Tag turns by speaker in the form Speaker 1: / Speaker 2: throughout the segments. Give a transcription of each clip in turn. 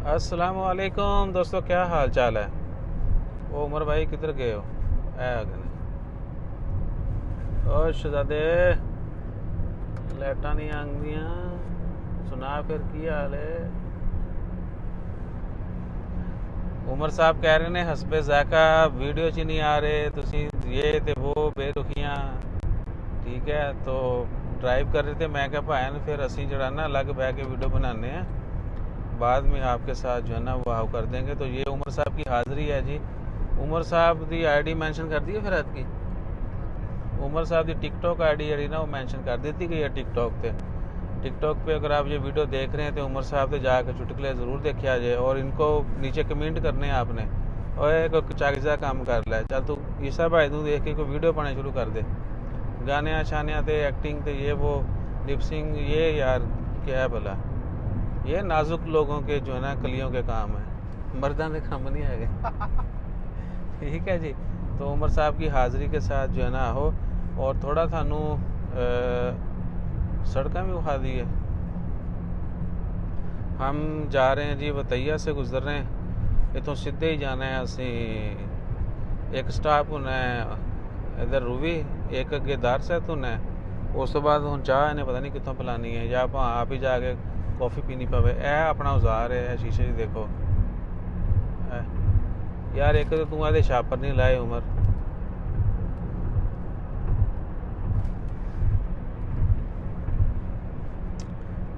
Speaker 1: अस्सलाम वालेकुम दोस्तों, क्या हाल चाल है। ओ उमर भाई किधर गए हो? ओ शहजादे, लाइटा नहीं आंदियां, सुना फिर की हाल है। उमर साहब कह रहे ने हसबे ज़ायका वीडियो च नहीं आ रहे तुसी, ये ते वो बेरुखियां। ठीक है, तो ड्राइव कर रहे थे, मैं क्या भाई फिर असी जरा ना अलग बह के वीडियो बनाने हैं, बाद में आपके साथ जो है ना वो हाव कर देंगे। तो ये उमर साहब की हाज़िरी है जी। उमर साहब दी आईडी मेंशन कर दी है फिर की। उमर साहब की टिकटॉक आईडी जी ना वो मेंशन कर दी गई है टिकटॉक पे अगर आप ये वीडियो देख रहे हैं तो उमर साहब से जाकर चुटकुले ज़रूर देखिए जाए, और इनको नीचे कमेंट करने हैं आपने। और एक चागिजा काम कर ला चल तू ईसा भाई तू देख के कोई वीडियो बनाने शुरू कर दे, गाने शाने ते एक्टिंग ते ये वो लिपसिंग, ये यार क्या है भला। ये नाजुक लोगों के जो है ना कलियों के काम है, मर्दां के काम नहीं है। ठीक है जी। तो उमर साहब की हाज़िरी के साथ जो है ना हो, और थोड़ा थानू सड़क भी उखा दी है। हम जा रहे हैं जी, बतैया से गुजर रहे हैं, इतों सीधे ही जाना है असी। एक स्टाप होना है इधर रूवी, एक अगे दार सैतून है, उस तो बाद हम चाह इन्हें पता नहीं कितों पिलानी है, या आप ही जाके कॉफ़ी पीनी पवे। ए अपना उजार है शीशे देखो यार, एक तो तू आदे छापर नहीं लाए उमर।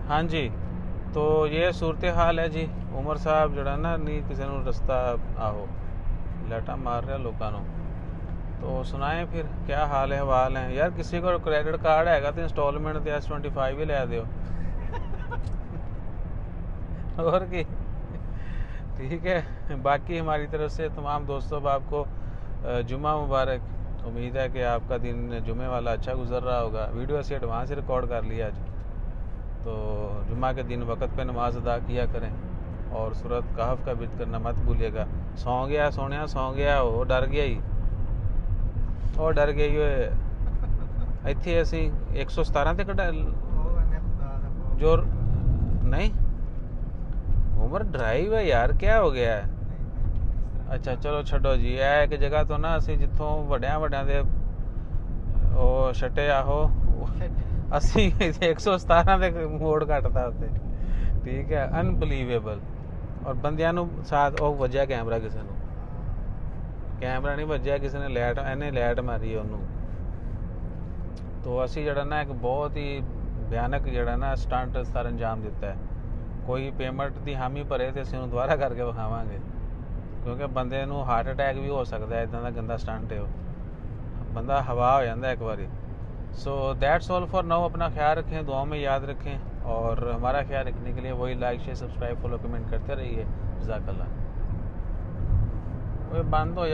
Speaker 1: हाँ जी, तो ये सूरत हाल है जी। उमर साहब जड़ा ना नहीं किसी को रस्ता आहो लाटा मार रहा लोगों को। तो सुनाएं फिर क्या हाल है हवाल है यार। किसी को क्रेडिट कार्ड हैगा तो इंस्टॉलमेंट तो S25 ही लै दो। और की ठीक है। बाकी हमारी तरफ से तमाम दोस्तों आपको जुम्मा मुबारक। उम्मीद है कि आपका दिन जुम्मे वाला अच्छा गुजर रहा होगा। वीडियो से एडवांस रिकॉर्ड कर लिया आज। तो जुम्मा के दिन वक़्त पे नमाज अदा किया करें, और सूरत कहफ का विर्द करना मत भूलिएगा। सौ गया सोने, सौ गया वो डर गया ही, और डर गई वो इतने असी 117 ते कटा जो नहीं। उमर ड्राइव है यार, क्या हो गया है। अच्छा चलो छो जी। है एक जगह तो ना असी जितों वड्या दे ਉਹ ਛਟੇ आहो असी 117 ਦੇ ਮੋੜ ਘਟਦਾ ਉੱਤੇ। ठीक है, अनबिलीवेबल। और ਬੰਦਿਆਂ ਨੂੰ ਸਾਥ ਉਹ ਵੱਜਿਆ ਕੈਮਰਾ, ਕਿਸੇ ਨੂੰ ਕੈਮਰਾ ਨਹੀਂ ਵੱਜਿਆ, ਕਿਸੇ ਨੇ ਲਾਈਟ ਇਹਨੇ ਲਾਈਟ ਮਾਰੀ ਉਹਨੂੰ। तो ਅਸੀਂ ਜਿਹੜਾ ਨਾ ਇੱਕ ਬਹੁਤ ਹੀ ਭਿਆਨਕ ਜਿਹੜਾ ਨਾ ਸਟੰਟ ਸਰ ਅੰਜਾਮ ਦਿੱਤਾ ਹੈ। ਕੋਈ ਪੇਮੈਂਟ ਦੀ ਹਾਮੀ ਭਰੇ ਤੇ ਅਸੀਂ ਉਹਨੂੰ ਦੁਬਾਰਾ ਕਰਕੇ ਵਿਖਾਵਾਂਗੇ, ਕਿਉਂਕਿ ਬੰਦੇ ਨੂੰ ਹਾਰਟ ਅਟੈਕ ਵੀ ਹੋ ਸਕਦਾ ਹੈ। ਇਦਾਂ ਦਾ ਗੰਦਾ ਸਟੰਟ है वो, बंदा हवा हो जाता है एक बार। So that's all for now. अपना ख्याल रखें, दुआओं में याद रखें, और हमारा ख्याल रखने के लिए वही like share subscribe follow comment करते रहिए। जज़ाकल्लाह। बंद हो